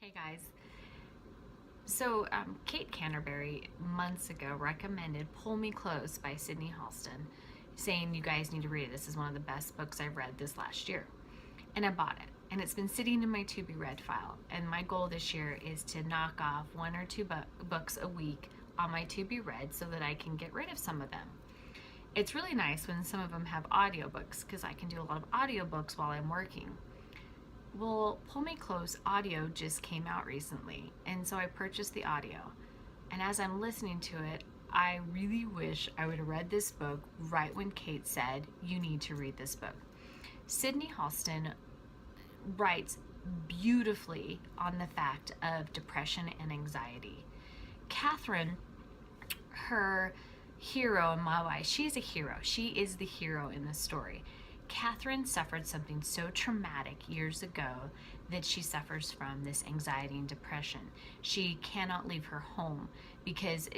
Hey guys. So Kate Canterbury months ago recommended Pull Me Close by Sidney Halston, saying you guys need to read it. This is one of the best books I've read this last year. And I bought it. And it's been sitting in my to be read file. And my goal this year is to knock off one or two books a week on my to be read so that I can get rid of some of them. It's really nice when some of them have audiobooks because I can do a lot of audiobooks while I'm working. Well, Pull Me Close audio just came out recently, and so I purchased the audio. And as I'm listening to it, I really wish I would have read this book right when Kate said, you need to read this book. Sidney Halston writes beautifully on the fact of depression and anxiety. Katherine, her hero in my life, she's a hero. She is the hero in the story. Katherine suffered something so traumatic years ago that she suffers from this anxiety and depression. She cannot leave her home because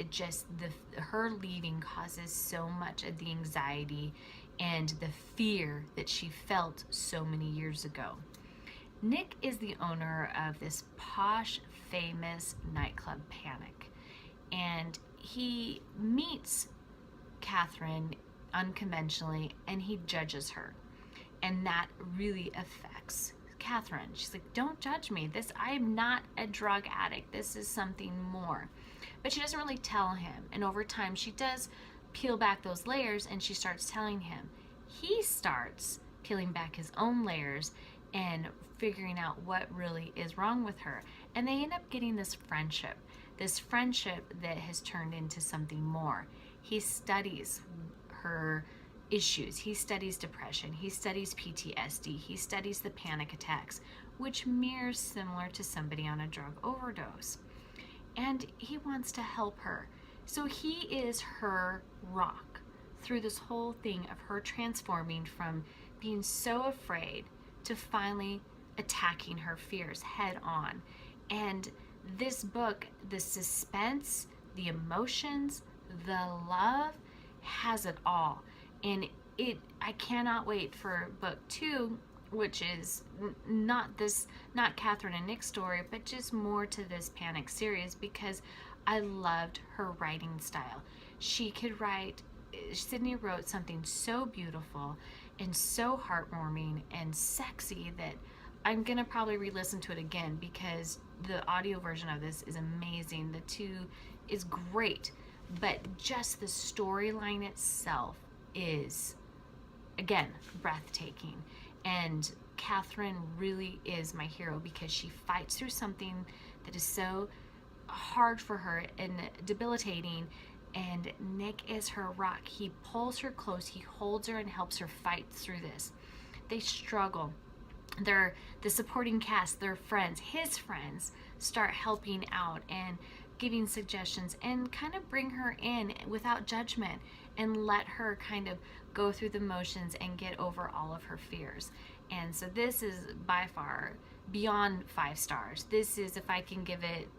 her leaving causes so much of the anxiety and the fear that she felt so many years ago. Nick is the owner of this posh, famous nightclub, Panic, and he meets Katherine unconventionally and he judges her. And that really affects Katherine. She's like, don't judge me. I'm not a drug addict. This is something more. But she doesn't really tell him. And over time, she does peel back those layers and she starts telling him. He starts peeling back his own layers and figuring out what really is wrong with her. And they end up getting this friendship that has turned into something more. He studies her issues. He studies depression. He studies PTSD. He studies the panic attacks, which mirrors similar to somebody on a drug overdose. And he wants to help her. So he is her rock through this whole thing of her transforming from being so afraid to finally attacking her fears head on. And this book, the suspense, the emotions, the love, has it all. And I cannot wait for book 2, which is not Katherine and Nick's story, but just more to this Panic series, because I loved her writing style. Sidney wrote something so beautiful and so heartwarming and sexy that I'm gonna probably re-listen to it again because the audio version of this is amazing. The 2 is great, but just the storyline itself is, again, breathtaking. And Katherine really is my hero because she fights through something that is so hard for her and debilitating, and Nick is her rock. He pulls her close, he holds her and helps her fight through this. They struggle. The supporting cast, their friends, his friends, start helping out and giving suggestions and kind of bring her in without judgment and let her kind of go through the motions and get over all of her fears. And so this is by far beyond 5 stars. This is, if I can give it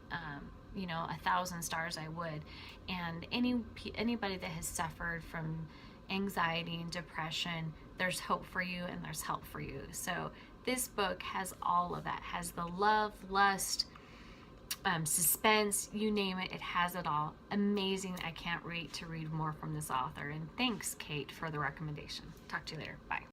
1,000 stars, I would. And anybody that has suffered from anxiety and depression, there's hope for you and there's help for you. So this book has all of that. Has the love, lust, suspense, you name it, it has it all. Amazing. I can't wait to read more from this author. And thanks, Kate, for the recommendation. Talk to you later. Bye.